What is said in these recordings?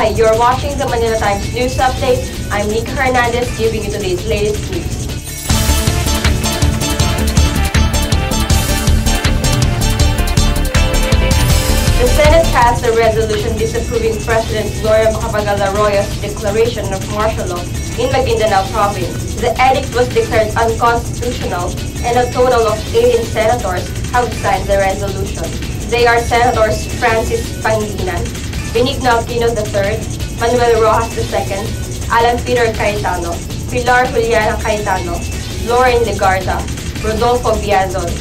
Hi, you're watching the Manila Times News Update. I'm Nikki Hernandez giving you today's latest news. The Senate passed a resolution disapproving President Gloria Macapagal-Arroyo's declaration of martial law in Maguindanao province. The edict was declared unconstitutional and a total of 18 senators have signed the resolution. They are Senators Francis Pangilinan, Benigno Aquino III, Manuel Rojas II, Alan Peter Cayetano, Pilar Juliana Cayetano, Lauren Legarda, Rodolfo Biazon,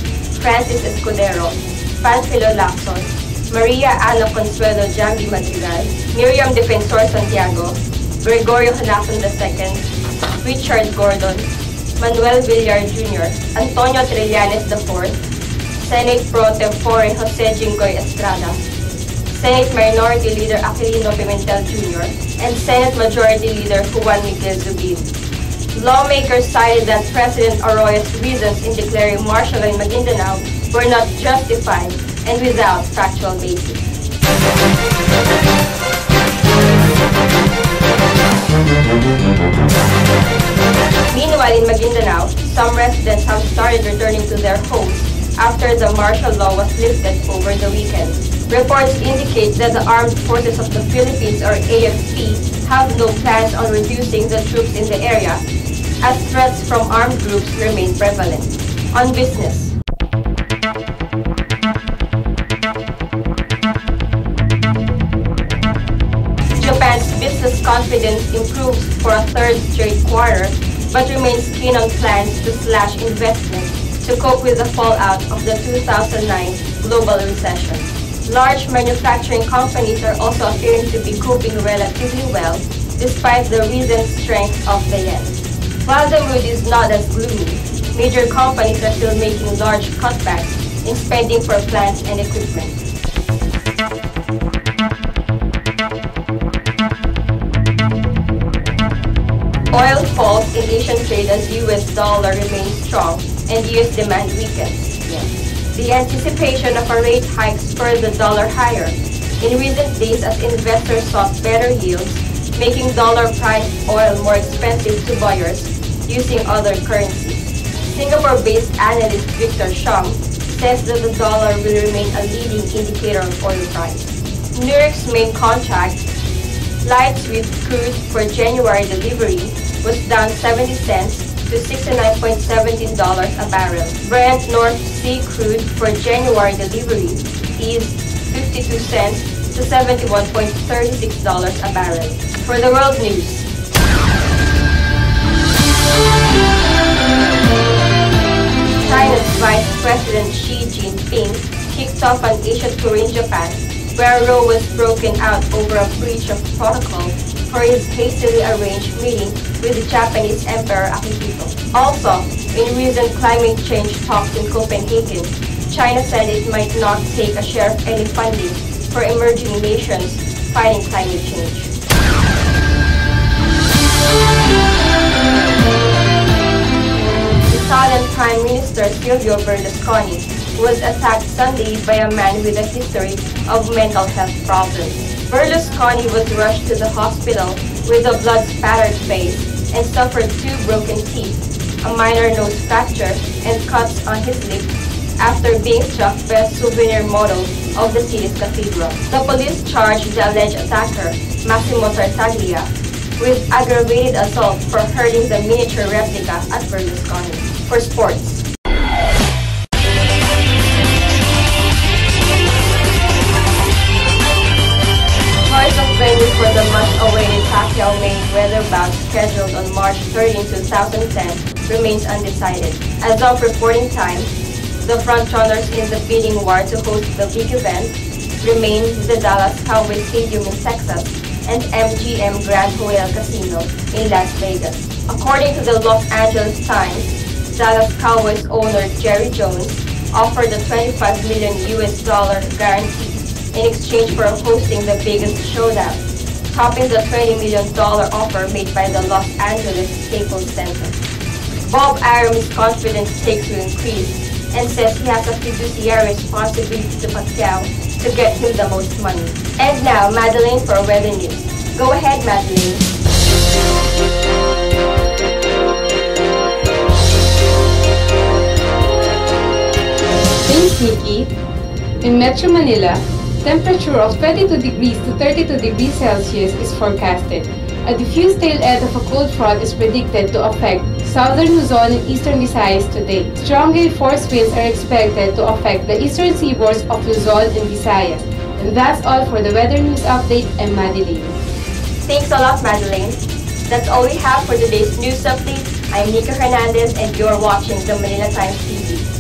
Francis Escudero, Panfilo Lacson, Maria Ana Consuelo Jambi Madrigal, Miriam Defensor Santiago, Gregorio Hanakon II, Richard Gordon, Manuel Villar Jr., Antonio Trillanes IV, Senate Pro Tempore Jose Jinggoy Estrada, Senate Minority Leader Aquilino Pimentel Jr., and Senate Majority Leader Juan Miguel Zubin. Lawmakers cited that President Arroyo's reasons in declaring martial law in Maguindanao were not justified and without factual basis. Meanwhile, in Maguindanao, some residents have started returning to their homes after the martial law was lifted over the weekend. Reports indicate that the Armed Forces of the Philippines, or AFP, have no plans on reducing the troops in the area, as threats from armed groups remain prevalent. On business. Japan's business confidence improves for a third straight quarter, but remains keen on plans to slash investment to cope with the fallout of the 2009 global recession. Large manufacturing companies are also appearing to be coping relatively well despite the recent strength of the yen. While the mood is not as gloomy, major companies are still making large cutbacks in spending for plants and equipment. Oil falls in Asian trade as US dollar remains strong and US demand weakens. The anticipation of a rate hike spurred the dollar higher in recent days as investors sought better yields, making dollar-priced oil more expensive to buyers using other currencies. Singapore-based analyst Victor Shum says that the dollar will remain a leading indicator of oil price. New York's main contract, light sweet crude for January delivery, was down 70 cents to $69.17 a barrel. Brent North Sea crude for January delivery is 52 cents to $71.36 a barrel. For the world news. China's Vice President Xi Jinping kicked off an Asia tour in Japan, where a row was broken out over a breach of protocol for his hastily arranged meeting with the Japanese Emperor Akihito. Also, in recent climate change talks in Copenhagen, China said it might not take a share of any funding for emerging nations fighting climate change. Italian Prime Minister Silvio Berlusconi was attacked Sunday by a man with a history of mental health problems. Berlusconi was rushed to the hospital with a blood-spattered face and suffered 2 broken teeth, a minor nose fracture, and cuts on his lip after being struck by a souvenir model of the city's cathedral. The police charged the alleged attacker, Massimo Tartaglia, with aggravated assault for hurting the miniature replica at Berlusconi. For sports. Choice of venue for the much-awaited Pacquiao-Mayweather bout scheduled on March 13, 2010 remains undecided. As of reporting time, the frontrunners in the bidding war to host the big event remain the Dallas Cowboys Stadium in Texas and MGM Grand Hotel Casino in Las Vegas. According to the Los Angeles Times, Dallas Cowboys owner Jerry Jones offered a $25 million guarantee in exchange for hosting the biggest showdown, topping the $20 million offer made by the Los Angeles Staples Center. Bob Arum's confidence stakes will increase and says he has a fiduciary responsibility to Pacquiao to get him the most money. And now, Madelaine for weather news. Go ahead, Madelaine. Thanks, Nikki. In Metro Manila, temperature of 22 degrees to 32 degrees Celsius is forecasted. A diffuse tail end of a cold front is predicted to affect southern Luzon and eastern Visayas today. Strong gale force winds are expected to affect the eastern seaboards of Luzon and Visayas. And that's all for the weather news update. I'm Madelaine. Thanks a lot, Madelaine. That's all we have for today's news update. I'm Nikki Hernandez and you're watching the Manila Times TV.